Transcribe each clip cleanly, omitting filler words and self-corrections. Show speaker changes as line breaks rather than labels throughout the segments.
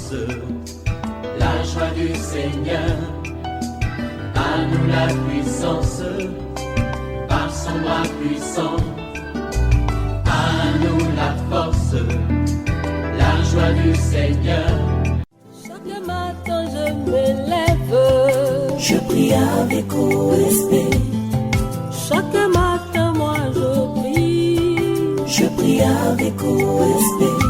force, la joie du Seigneur. À nous la puissance, par son bras puissant. À nous la force, la joie du Seigneur.
Chaque matin je me lève,
je prie avec OSB.
Chaque matin moi je prie,
je prie avec OSB.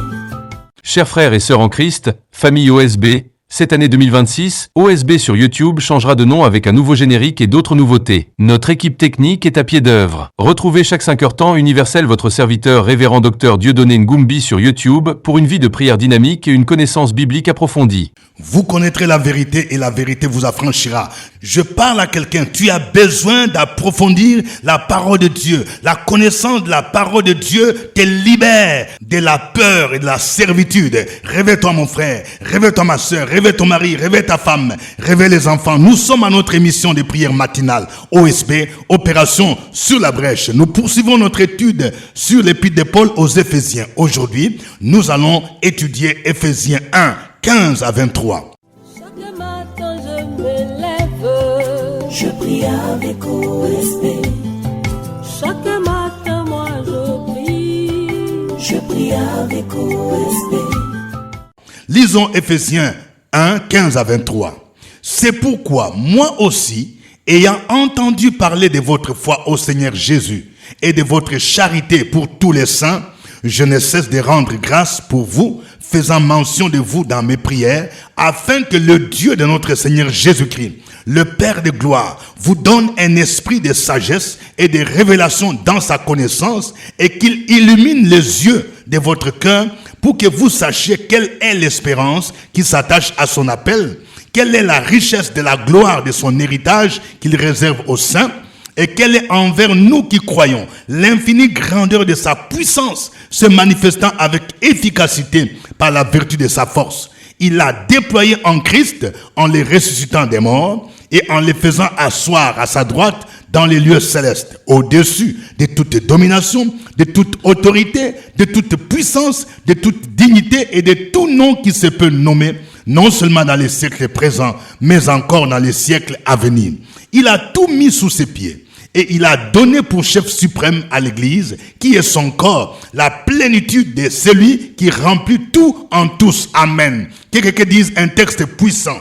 Chers frères et sœurs en Christ, famille OSB, cette année 2026, OSB sur YouTube changera de nom avec un nouveau générique et d'autres nouveautés. Notre équipe technique est à pied d'œuvre. Retrouvez chaque 5 heures temps Universel votre serviteur révérend docteur Dieudonné Ngumbi sur YouTube pour une vie de prière dynamique et une connaissance biblique approfondie.
Vous connaîtrez la vérité et la vérité vous affranchira. Je parle à quelqu'un, tu as besoin d'approfondir la parole de Dieu. La connaissance de la parole de Dieu te libère de la peur et de la servitude. Réveille-toi mon frère, réveille-toi ma soeur, réveille ton mari, réveille ta femme, réveille les enfants. Nous sommes à notre émission de prière matinale, OSB, Opération sur la brèche. Nous poursuivons notre étude sur l'épître de Paul aux Éphésiens. Aujourd'hui, nous allons étudier Éphésiens 1, 15 à 23.
chaque matin je me lève,
Je prie avec OSB.
chaque matin moi je prie,
Je prie avec OSB.
Lisons Éphésiens 1, 15 à 23. C'est pourquoi moi aussi, ayant entendu parler de votre foi au Seigneur Jésus et de votre charité pour tous les saints, je ne cesse de rendre grâce pour vous, faisant mention de vous dans mes prières, afin que le Dieu de notre Seigneur Jésus-Christ, le Père de gloire, vous donne un esprit de sagesse et de révélation dans sa connaissance, et qu'il illumine les yeux de votre cœur pour que vous sachiez quelle est l'espérance qui s'attache à son appel, quelle est la richesse de la gloire de son héritage qu'il réserve aux saints, et quelle est envers nous qui croyons l'infinie grandeur de sa puissance, se manifestant avec efficacité par la vertu de sa force. Il l'a déployé en Christ en les ressuscitant des morts et en les faisant asseoir à sa droite dans les lieux célestes, au-dessus de toute domination, de toute autorité, de toute puissance, de toute dignité et de tout nom qui se peut nommer, non seulement dans les siècles présents, mais encore dans les siècles à venir. Il a tout mis sous ses pieds. Et il a donné pour chef suprême à l'Église, qui est son corps, la plénitude de celui qui remplit tout en tous. Amen. Quelqu'un dise un texte puissant.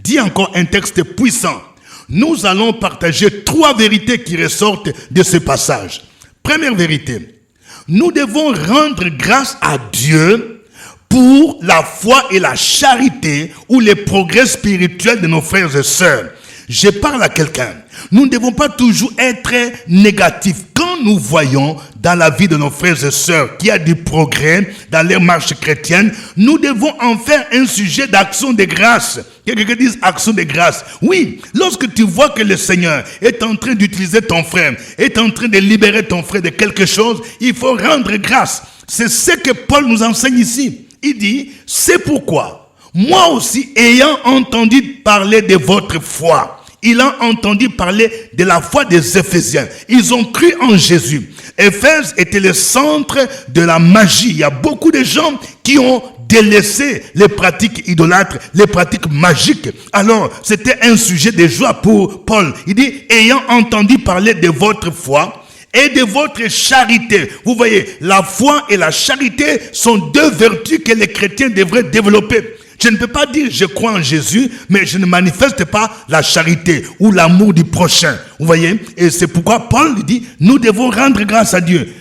Dis encore un texte puissant. Nous allons partager 3 vérités qui ressortent de ce passage. Première vérité. Nous devons rendre grâce à Dieu pour la foi et la charité ou les progrès spirituels de nos frères et sœurs. Je parle à quelqu'un. Nous ne devons pas toujours être négatifs. Quand nous voyons dans la vie de nos frères et sœurs qu'il y a du progrès dans leur marche chrétienne, nous devons en faire un sujet d'action de grâce. Quelqu'un dise action de grâce. Oui, lorsque tu vois que le Seigneur est en train d'utiliser ton frère, est en train de libérer ton frère de quelque chose, il faut rendre grâce. C'est ce que Paul nous enseigne ici. Il dit, c'est pourquoi moi aussi, ayant entendu parler de votre foi, il a entendu parler de la foi des Éphésiens. Ils ont cru en Jésus. Éphèse était le centre de la magie. Il y a beaucoup de gens qui ont délaissé les pratiques idolâtres, les pratiques magiques. Alors, c'était un sujet de joie pour Paul. Il dit, ayant entendu parler de votre foi et de votre charité. Vous voyez, la foi et la charité sont 2 vertus que les chrétiens devraient développer. Je ne peux pas dire je crois en Jésus, mais je ne manifeste pas la charité ou l'amour du prochain. Vous voyez? Et c'est pourquoi Paul dit, nous devons rendre grâce à Dieu.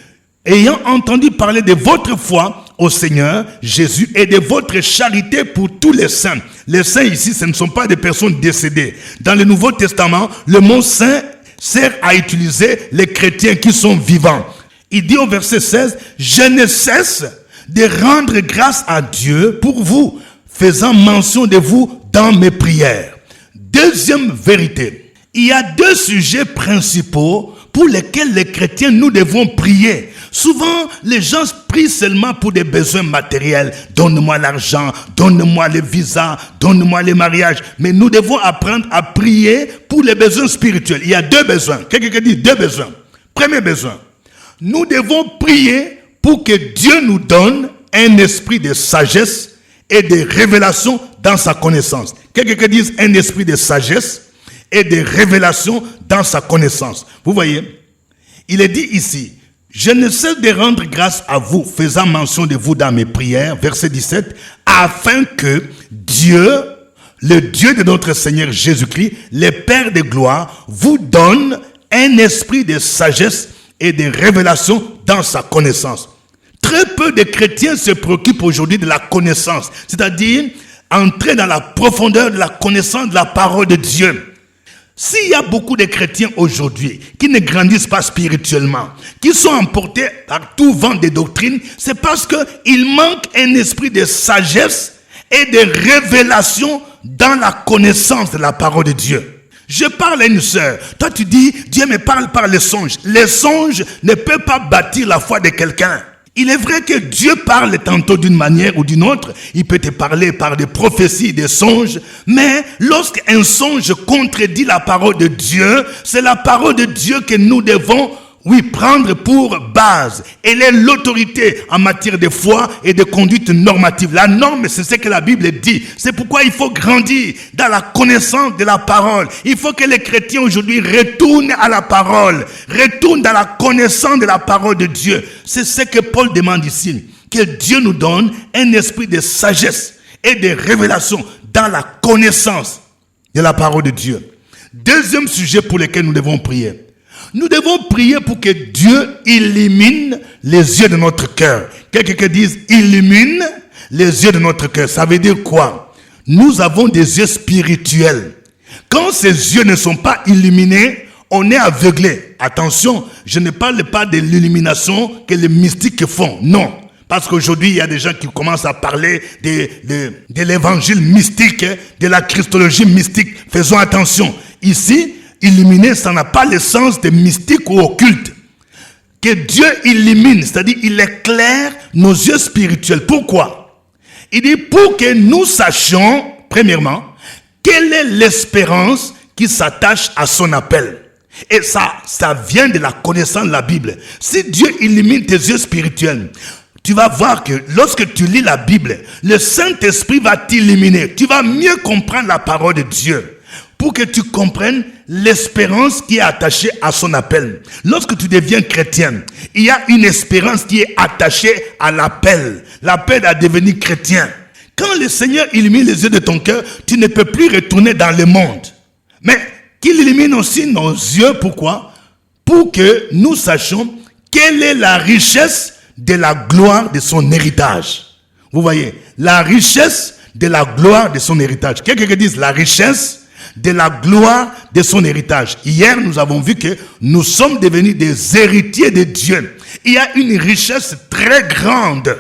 Ayant entendu parler de votre foi au Seigneur Jésus et de votre charité pour tous les saints. Les saints ici, ce ne sont pas des personnes décédées. Dans le Nouveau Testament, le mot saint sert à utiliser les chrétiens qui sont vivants. Il dit au verset 16, je ne cesse de rendre grâce à Dieu pour vous, faisant mention de vous dans mes prières. Deuxième vérité. Il y a 2 sujets principaux pour lesquels les chrétiens nous devons prier. Souvent, les gens prient seulement pour des besoins matériels. Donne-moi l'argent, donne-moi le visa, donne-moi le mariage. Mais nous devons apprendre à prier pour les besoins spirituels. Il y a 2 besoins. Quelqu'un dit 2 besoins. Premier besoin. Nous devons prier pour que Dieu nous donne un esprit de sagesse et de révélation dans sa connaissance. Quelqu'un dit un esprit de sagesse et de révélation dans sa connaissance. Vous voyez, il est dit ici, je ne cesse de rendre grâce à vous, faisant mention de vous dans mes prières, verset 17, afin que Dieu, le Dieu de notre Seigneur Jésus-Christ, le Père de gloire, vous donne un esprit de sagesse et de révélation dans sa connaissance. Très peu de chrétiens se préoccupent aujourd'hui de la connaissance, c'est-à-dire entrer dans la profondeur de la connaissance de la parole de Dieu. S'il y a beaucoup de chrétiens aujourd'hui qui ne grandissent pas spirituellement, qui sont emportés par tout vent de doctrine, c'est parce qu'il manque un esprit de sagesse et de révélation dans la connaissance de la parole de Dieu. Je parle à une sœur. Toi tu dis, Dieu me parle par les songes. Les songes ne peuvent pas bâtir la foi de quelqu'un. Il est vrai que Dieu parle tantôt d'une manière ou d'une autre. Il peut te parler par des prophéties, des songes. Mais lorsqu'un songe contredit la parole de Dieu, c'est la parole de Dieu que nous devons, prendre pour base. Elle est l'autorité en matière de foi et de conduite normative. La norme, c'est ce que la Bible dit. C'est pourquoi il faut grandir dans la connaissance de la parole. Il faut que les chrétiens aujourd'hui retournent à la parole, retournent dans la connaissance de la parole de Dieu. C'est ce que Paul demande ici. Que Dieu nous donne un esprit de sagesse et de révélation dans la connaissance de la parole de Dieu. Deuxième sujet pour lequel nous devons prier. Nous devons prier pour que Dieu illumine les yeux de notre cœur. Quelqu'un dise illumine les yeux de notre cœur. Ça veut dire quoi? Nous avons des yeux spirituels. Quand ces yeux ne sont pas illuminés, on est aveuglé. Attention, je ne parle pas de l'illumination que les mystiques font. Non. Parce qu'aujourd'hui, il y a des gens qui commencent à parler de l'évangile mystique, de la christologie mystique. Faisons attention. Ici, illuminer, ça n'a pas le sens de mystique ou occulte. Que Dieu illumine, c'est-à-dire il éclaire nos yeux spirituels. Pourquoi? Il dit pour que nous sachions, premièrement, quelle est l'espérance qui s'attache à son appel. Et ça vient de la connaissance de la Bible. Si Dieu illumine tes yeux spirituels, tu vas voir que lorsque tu lis la Bible, le Saint-Esprit va t'illuminer. Tu vas mieux comprendre la parole de Dieu. Pour que tu comprennes l'espérance qui est attachée à son appel. Lorsque tu deviens chrétien, il y a une espérance qui est attachée à l'appel. L'appel à devenir chrétien. Quand le Seigneur illumine les yeux de ton cœur, tu ne peux plus retourner dans le monde. Mais qu'il illumine aussi nos yeux, pourquoi? Pour que nous sachions quelle est la richesse de la gloire de son héritage. Vous voyez, la richesse de la gloire de son héritage. Quelqu'un qui dise la richesse de la gloire de son héritage. Hier, nous avons vu que nous sommes devenus des héritiers de Dieu. Il y a une richesse très grande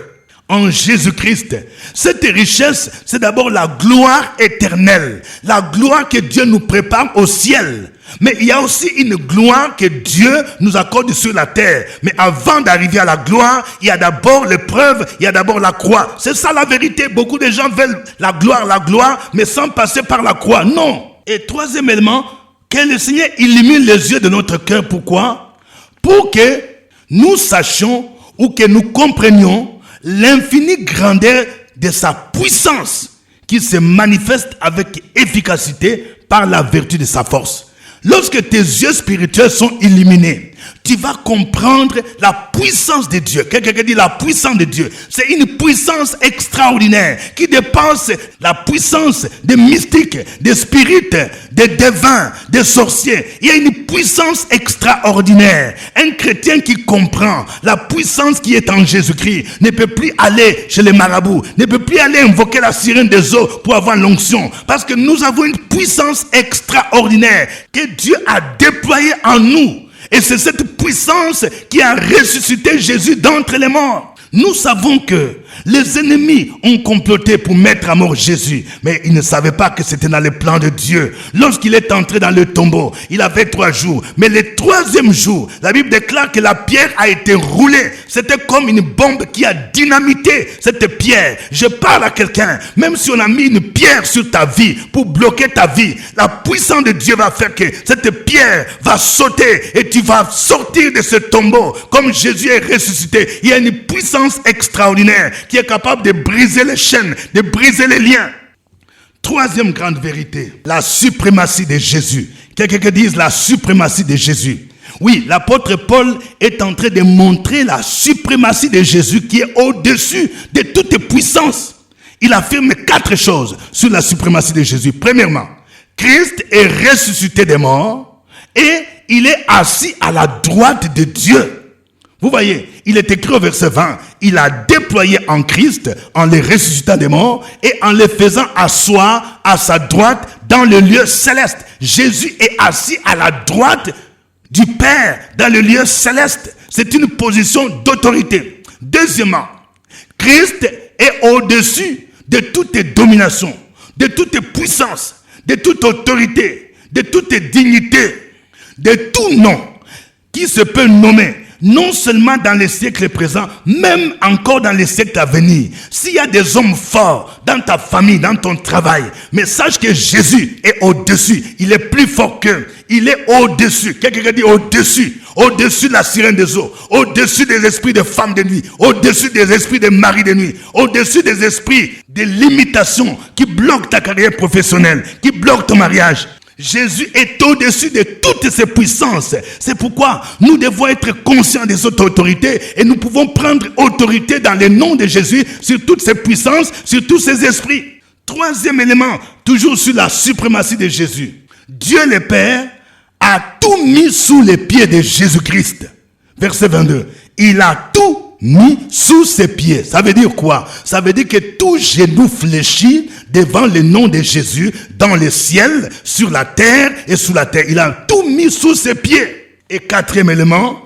en Jésus-Christ. Cette richesse, c'est d'abord la gloire éternelle. La gloire que Dieu nous prépare au ciel. Mais il y a aussi une gloire que Dieu nous accorde sur la terre. Mais avant d'arriver à la gloire, il y a d'abord l'épreuve, il y a d'abord la croix. C'est ça la vérité. Beaucoup de gens veulent la gloire, mais sans passer par la croix. Non. Et troisième élément, que le Seigneur illumine les yeux de notre cœur. Pourquoi? Pour que nous sachions ou que nous comprenions l'infinie grandeur de sa puissance qui se manifeste avec efficacité par la vertu de sa force. Lorsque tes yeux spirituels sont illuminés, tu vas comprendre la puissance de Dieu. Quelqu'un dit la puissance de Dieu. C'est une puissance extraordinaire qui dépasse la puissance des mystiques, des spirites, des devins, des sorciers. Il y a une puissance extraordinaire. Un chrétien qui comprend la puissance qui est en Jésus-Christ ne peut plus aller chez les marabouts, ne peut plus aller invoquer la sirène des eaux pour avoir l'onction. Parce que nous avons une puissance extraordinaire que Dieu a déployée en nous. Et c'est cette puissance qui a ressuscité Jésus d'entre les morts. Nous savons que les ennemis ont comploté pour mettre à mort Jésus. Mais ils ne savaient pas que c'était dans le plan de Dieu. Lorsqu'il est entré dans le tombeau, il avait 3 jours. Mais le 3e jour, la Bible déclare que la pierre a été roulée. C'était comme une bombe qui a dynamité cette pierre. Je parle à quelqu'un. Même si on a mis une pierre sur ta vie pour bloquer ta vie, la puissance de Dieu va faire que cette pierre va sauter et tu vas sortir de ce tombeau. Comme Jésus est ressuscité, il y a une puissance extraordinaire qui est capable de briser les chaînes, de briser les liens. Troisième grande vérité, la suprématie de Jésus. Quelqu'un qui dise la suprématie de Jésus. Oui, l'apôtre Paul est en train de montrer la suprématie de Jésus qui est au-dessus de toute puissance. Il affirme 4 choses sur la suprématie de Jésus. Premièrement, Christ est ressuscité des morts et il est assis à la droite de Dieu. Vous voyez, il est écrit au verset 20, il a déployé en Christ en les ressuscitant des morts et en les faisant asseoir à sa droite dans le lieu céleste. Jésus est assis à la droite du Père dans le lieu céleste. C'est une position d'autorité. Deuxièmement, Christ est au-dessus de toute domination, de toute puissance, de toute autorité, de toute dignité, de tout nom qui se peut nommer. Non seulement dans les siècles présents, même encore dans les siècles à venir. S'il y a des hommes forts dans ta famille, dans ton travail, mais sache que Jésus est au-dessus. Il est plus fort qu'eux. Il est au-dessus. Quelqu'un dit au-dessus. Au-dessus de la sirène des eaux. Au-dessus des esprits de femmes de nuit. Au-dessus des esprits de maris de nuit. Au-dessus des esprits de limitation qui bloquent ta carrière professionnelle, qui bloquent ton mariage. Jésus est au-dessus de toutes ces puissances. C'est pourquoi nous devons être conscients des autres autorités et nous pouvons prendre autorité dans le nom de Jésus sur toutes ces puissances, sur tous ces esprits. Troisième élément, toujours sur la suprématie de Jésus. Dieu le Père a tout mis sous les pieds de Jésus-Christ. Verset 22. Il a tout mis sous ses pieds. Ça veut dire quoi? Ça veut dire que tout genou fléchit devant le nom de Jésus dans le ciel, sur la terre et sous la terre. Il a tout mis sous ses pieds. Et quatrième élément,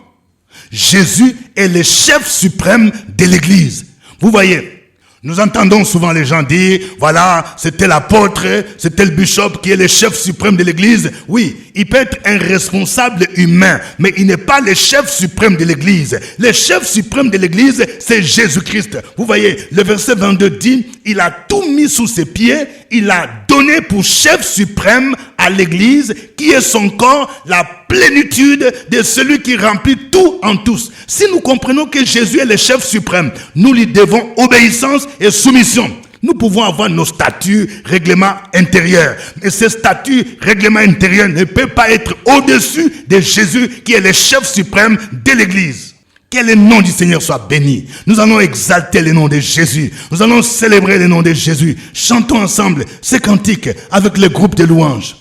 Jésus est le chef suprême de l'Église. Vous voyez, nous entendons souvent les gens dire, voilà, c'était l'apôtre, c'était le bishop qui est le chef suprême de l'Église. Oui, il peut être un responsable humain, mais il n'est pas le chef suprême de l'Église. Le chef suprême de l'Église, c'est Jésus-Christ. Vous voyez, le verset 22 dit, il a tout mis sous ses pieds, il a donné pour chef suprême à l'Église, qui est son corps, la plénitude de celui qui remplit tout en tous. Si nous comprenons que Jésus est le chef suprême, nous lui devons obéissance et soumission. Nous pouvons avoir nos statuts, règlements intérieurs. Mais ces statuts, règlements intérieurs ne peuvent pas être au-dessus de Jésus qui est le chef suprême de l'Église. Que le nom du Seigneur soit béni. Nous allons exalter le nom de Jésus. Nous allons célébrer le nom de Jésus. Chantons ensemble ces cantiques avec le groupe de louanges.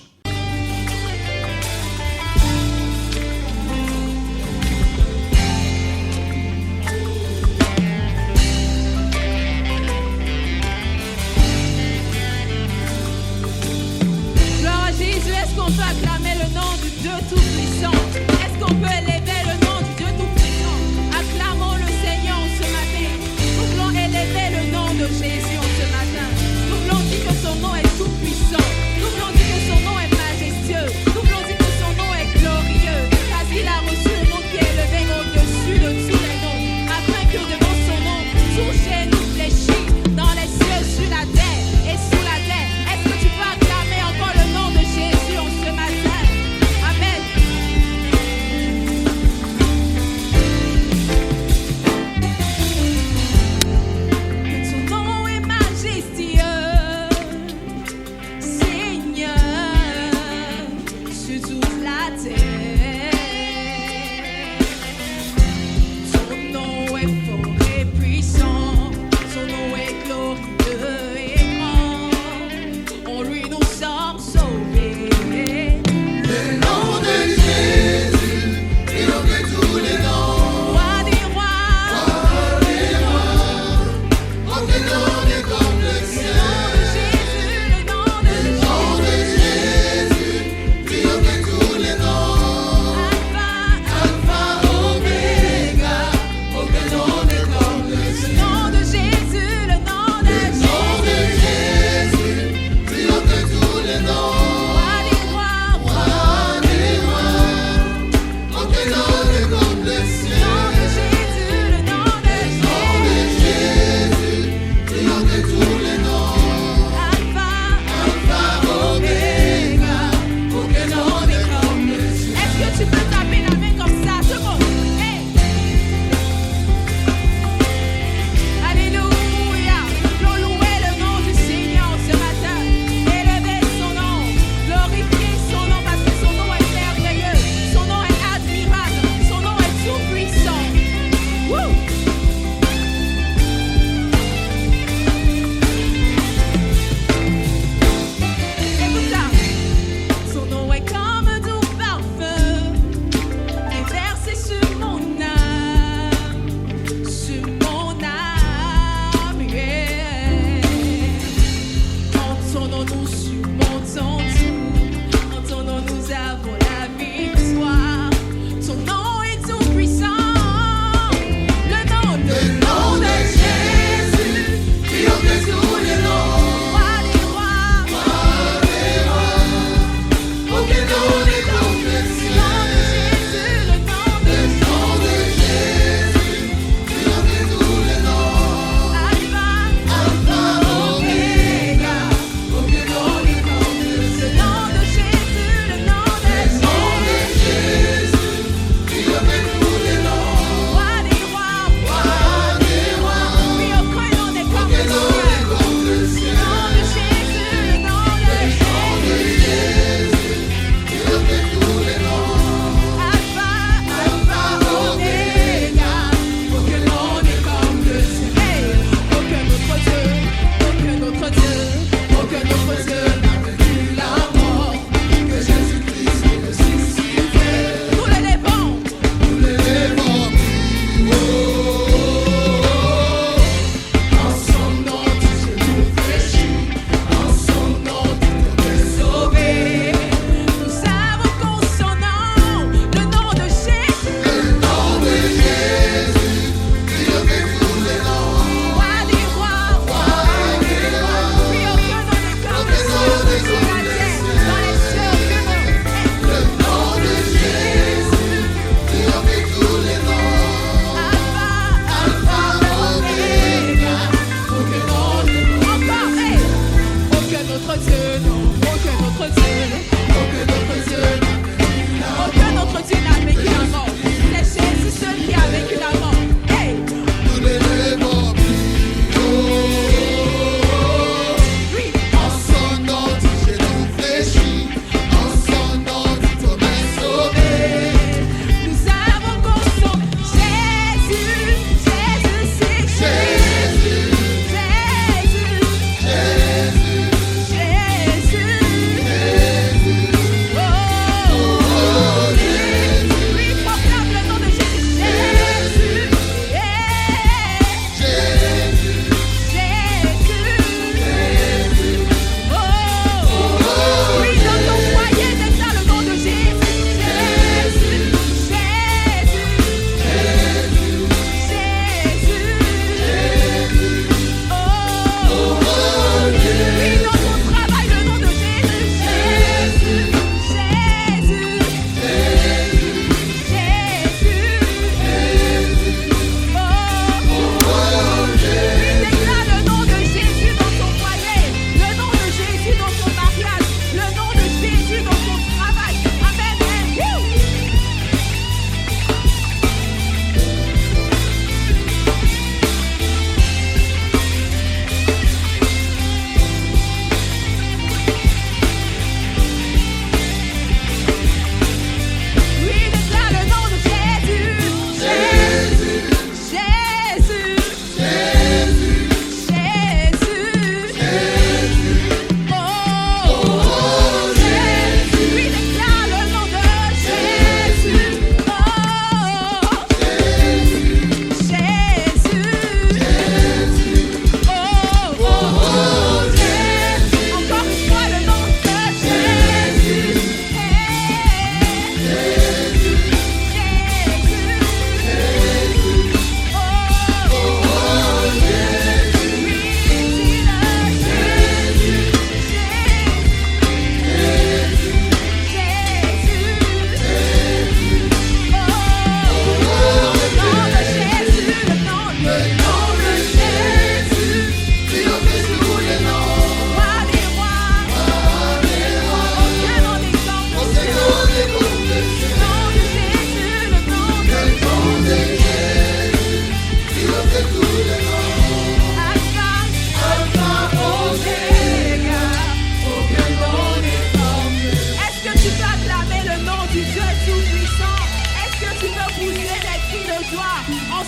Jésus en ce matin. Nous voulons dire que son nom est tout puissant. Nous voulons dire que son nom est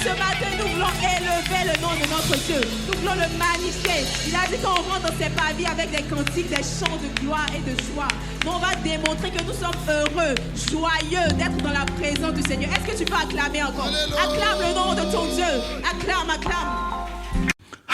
ce matin, nous voulons élever le nom de notre Dieu. Nous voulons le magnifier. Il a dit qu'on rentre dans ses pavis avec des cantiques, des chants de gloire et de joie. Nous, on va démontrer que nous sommes heureux, joyeux d'être dans la présence du Seigneur. Est-ce que tu peux acclamer encore? Acclame le nom de ton Dieu. Acclame, acclame.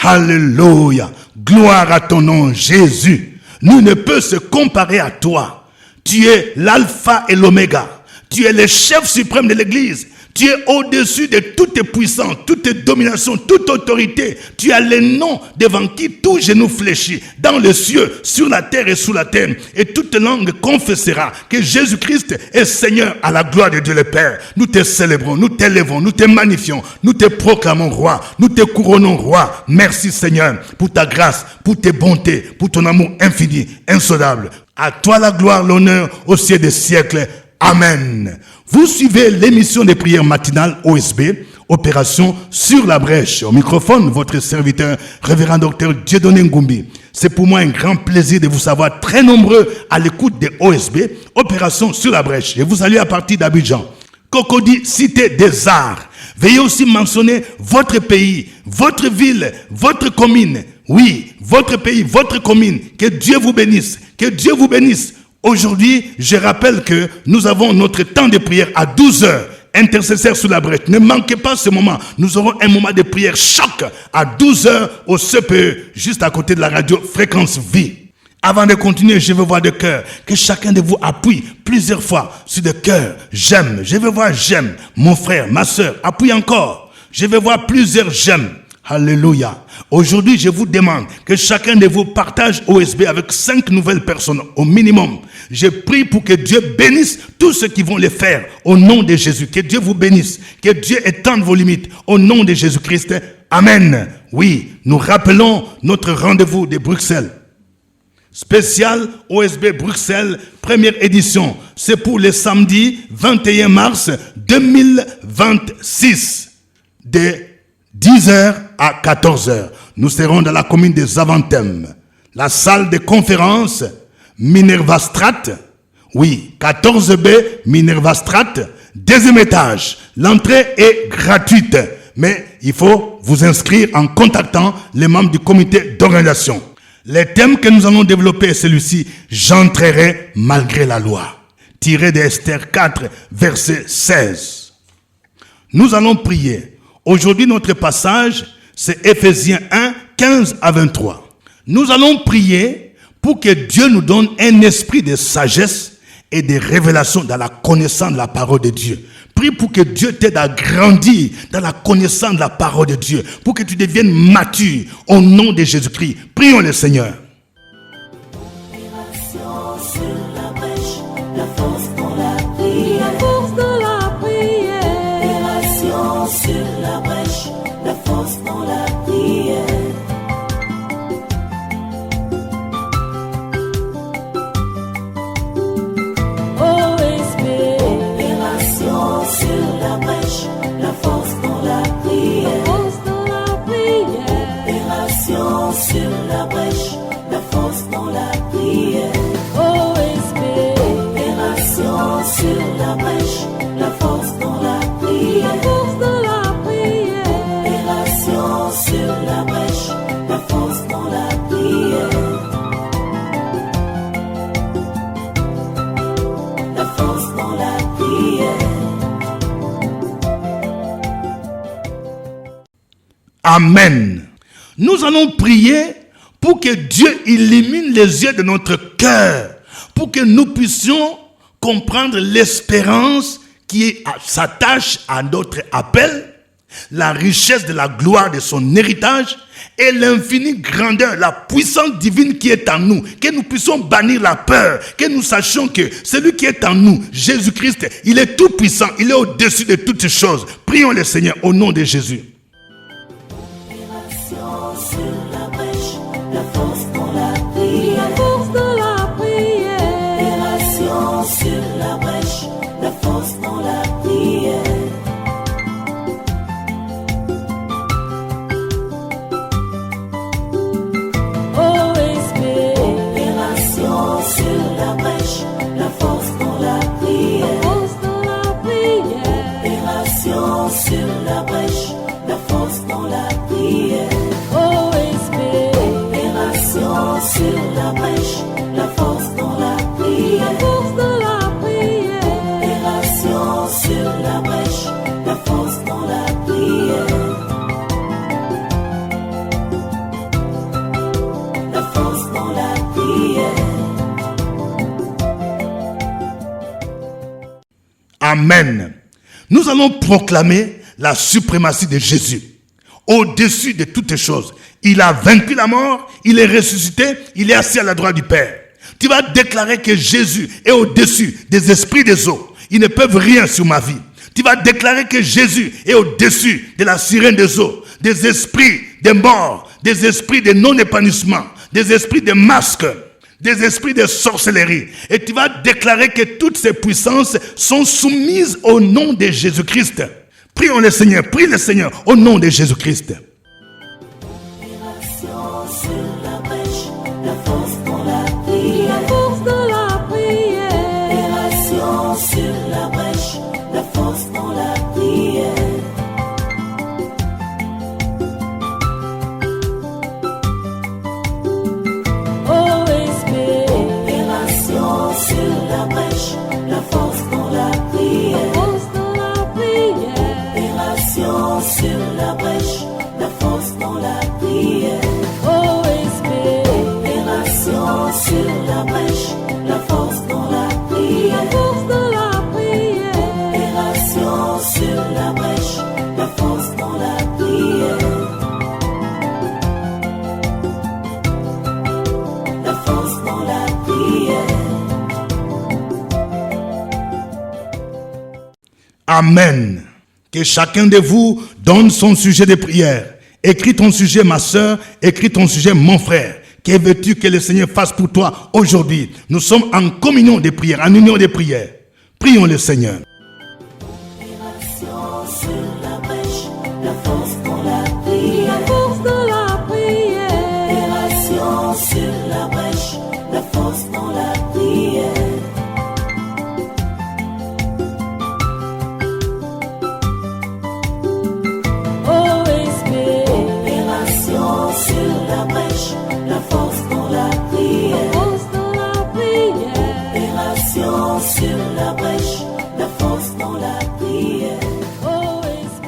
Alléluia. Gloire à ton nom, Jésus. Nul ne peut se comparer à toi. Tu es l'alpha et l'oméga. Tu es le chef suprême de l'église. Tu es au-dessus de toute puissance, toute domination, toute autorité. Tu as le nom devant qui tout genou fléchit, dans les cieux, sur la terre et sous la terre. Et toute langue confessera que Jésus-Christ est Seigneur à la gloire de Dieu le Père. Nous te célébrons, nous t'élèvons, nous te magnifions, nous te proclamons roi, nous te couronnons roi. Merci Seigneur pour ta grâce, pour tes bontés, pour ton amour infini, insondable. À toi la gloire, l'honneur au ciel des siècles. Amen. Vous suivez l'émission des prières matinales OSB, Opération sur la brèche. Au microphone, votre serviteur, révérend docteur Dieudonné Ngumbi. C'est pour moi un grand plaisir de vous savoir très nombreux à l'écoute de OSB, Opération sur la brèche. Je vous salue à partir d'Abidjan. Cocody, cité des arts. Veuillez aussi mentionner votre pays, votre ville, votre commune. Oui, votre pays, votre commune. Que Dieu vous bénisse. Que Dieu vous bénisse. Aujourd'hui, je rappelle que nous avons notre temps de prière à 12h. Intercesseur sous la brèche. Ne manquez pas ce moment. Nous aurons un moment de prière choc à 12h au CPE, juste à côté de la radio Fréquence Vie. Avant de continuer, je veux voir de cœur que chacun de vous appuie plusieurs fois sur le cœur. J'aime. Je veux voir j'aime. Mon frère, ma soeur, appuie encore. Je veux voir plusieurs j'aime. Alléluia. Aujourd'hui, je vous demande que chacun de vous partage OSB avec 5 nouvelles personnes au minimum. Je prie pour que Dieu bénisse tous ceux qui vont le faire au nom de Jésus. Que Dieu vous bénisse. Que Dieu étende vos limites au nom de Jésus-Christ. Amen. Oui, nous rappelons notre rendez-vous de Bruxelles. Spécial OSB Bruxelles, première édition. C'est pour le samedi 21 mars 2026. De 10h à 14h. Nous serons dans la commune des Zaventem. La salle de conférence Minerva Strat. Oui, 14B Minerva Strat. Deuxième étage. L'entrée est gratuite. Mais il faut vous inscrire en contactant les membres du comité d'organisation. Le thème que nous allons développer est celui-ci. J'entrerai malgré la loi. Tiré d'Esther 4, verset 16. Nous allons prier. Aujourd'hui, notre passage, c'est Éphésiens 1, 15 à 23. Nous allons prier pour que Dieu nous donne un esprit de sagesse et de révélation dans la connaissance de la parole de Dieu. Prie pour que Dieu t'aide à grandir dans la connaissance de la parole de Dieu, pour que tu deviennes mature au nom de Jésus-Christ. Prions le Seigneur. Amen. Nous allons prier pour que Dieu illumine les yeux de notre cœur, pour que nous puissions comprendre l'espérance qui s'attache à notre appel, la richesse de la gloire de son héritage et l'infinie grandeur, la puissance divine qui est en nous, que nous puissions bannir la peur, que nous sachions que celui qui est en nous, Jésus-Christ, il est tout puissant, il est au-dessus de toutes choses. Prions le Seigneur au nom de Jésus.
Sur la brèche,
Amen. Nous allons proclamer la suprématie de Jésus. Au-dessus de toutes choses. Il a vaincu la mort, il est ressuscité, il est assis à la droite du Père. Tu vas déclarer que Jésus est au-dessus des esprits des eaux. Ils ne peuvent rien sur ma vie. Tu vas déclarer que Jésus est au-dessus de la sirène des eaux, des esprits des morts, des esprits de non-épanouissement, des esprits de masques, des esprits de sorcellerie. Et tu vas déclarer que toutes ces puissances sont soumises au nom de Jésus-Christ. Prions le Seigneur, prie le Seigneur au nom de Jésus-Christ.
Sur la brèche, la force dans la prière.
La force de la prière.
Opération sur la brèche, la force dans la prière.
OSB.
Opération sur la brèche, la force dans la prière.
La force de la prière.
Opération sur la brèche, la force dans la prière.
OSB.
Opération sur la brèche, la force dans la prière.
La force de la prière.
Opération sur la brèche, la force dans la prière. La force dans la prière.
Amen. Que chacun de vous donne son sujet de prière. Écris ton sujet, ma soeur. Écris ton sujet, mon frère. Que veux-tu que le Seigneur fasse pour toi aujourd'hui? Nous sommes en communion de prière, en union de prière. Prions le Seigneur.
Opération sur la brèche, la force dans la prière.
La force de la prière.
Opération sur la brèche, la force dans la prière.
OSB.
Opération sur la brèche, la force dans la
La
prière.
force de la prière.
Opération sur la brèche, la force dans la prière.
OSB.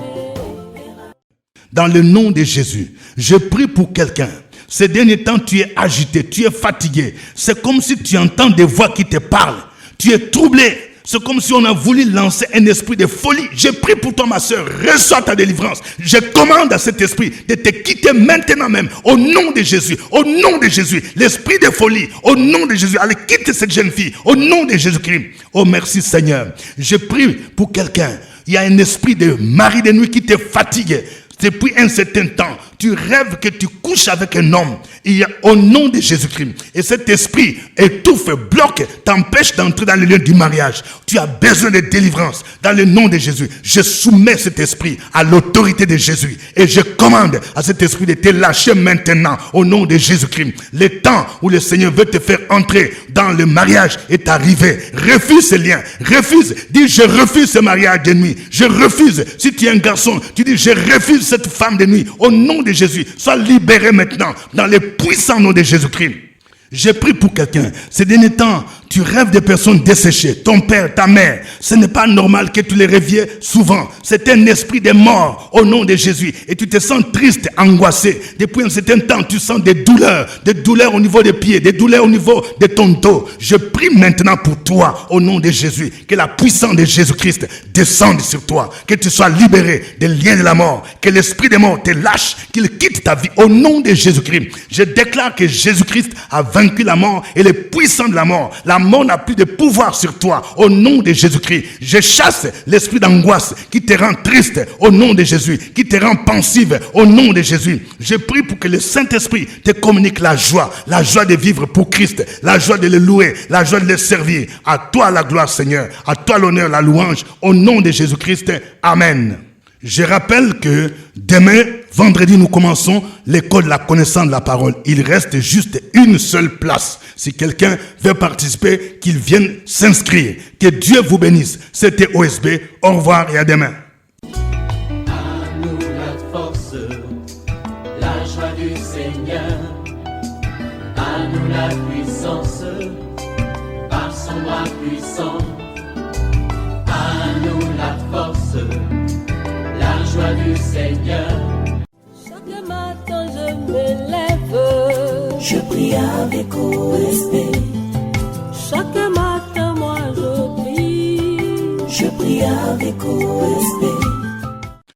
Dans le nom de Jésus, je prie pour quelqu'un. Ces derniers temps, tu es agité, tu es fatigué. C'est comme si tu entends des voix qui te parlent. Tu es troublé. C'est comme si on a voulu lancer un esprit de folie. Je prie pour toi, ma soeur. Reçois ta délivrance. Je commande à cet esprit de te quitter maintenant même. Au nom de Jésus. Au nom de Jésus. L'esprit de folie. Au nom de Jésus. Allez, quitte cette jeune fille. Au nom de Jésus-Christ. Oh, merci Seigneur. Je prie pour quelqu'un. Il y a un esprit de mari de nuit qui te fatigue. Depuis un certain temps, tu rêves que tu couches avec un homme. Il y a au nom de Jésus-Christ. Et cet esprit étouffe, bloque, t'empêche d'entrer dans le lieu du mariage. Tu as besoin de délivrance. Dans le nom de Jésus, je soumets cet esprit à l'autorité de Jésus. Et je commande à cet esprit de te lâcher maintenant au nom de Jésus-Christ. Le temps où le Seigneur veut te faire entrer dans le mariage est arrivé. Refuse ce lien. Refuse. Dis, je refuse ce mariage de nuit. Je refuse. Si tu es un garçon, tu dis, je refuse cette femme de nuit. Au nom de Jésus, sois libéré maintenant dans le puissant nom de Jésus-Christ. J'ai pris pour quelqu'un. Ces derniers temps, tu rêves de personnes desséchées. Ton père, ta mère. Ce n'est pas normal que tu les reviens souvent. C'est un esprit de mort au nom de Jésus. Et tu te sens triste, angoissé. Depuis un certain temps, tu sens des douleurs au niveau des pieds, des douleurs au niveau de ton dos. Je prie maintenant pour toi au nom de Jésus. Que la puissance de Jésus-Christ descende sur toi. Que tu sois libéré des liens de la mort. Que l'esprit de mort te lâche. Qu'il quitte ta vie au nom de Jésus-Christ. Je déclare que Jésus-Christ a vaincu la mort et les puissants de la mort. La mort n'a plus de pouvoir sur toi. Au nom de Jésus-Christ, je chasse l'esprit d'angoisse qui te rend triste. Au nom de Jésus, qui te rend pensive. Au nom de Jésus, je prie pour que le Saint-Esprit te communique la joie de vivre pour Christ, la joie de le louer, la joie de le servir. À toi la gloire, Seigneur. À toi l'honneur, la louange. Au nom de Jésus-Christ. Amen. Je rappelle que demain, vendredi, nous commençons l'école de la connaissance de la parole. Il reste juste une seule place. Si quelqu'un veut participer, qu'il vienne s'inscrire. Que Dieu vous bénisse. C'était OSB. Au revoir et à demain.
À nous la force, la joie du Seigneur. À nous la puissance, par son bras puissant. À nous la force, la joie du Seigneur.
Chaque matin je me lève.
Je prie avec OSB.
Chaque matin moi je prie.
Je prie prie avec OSB.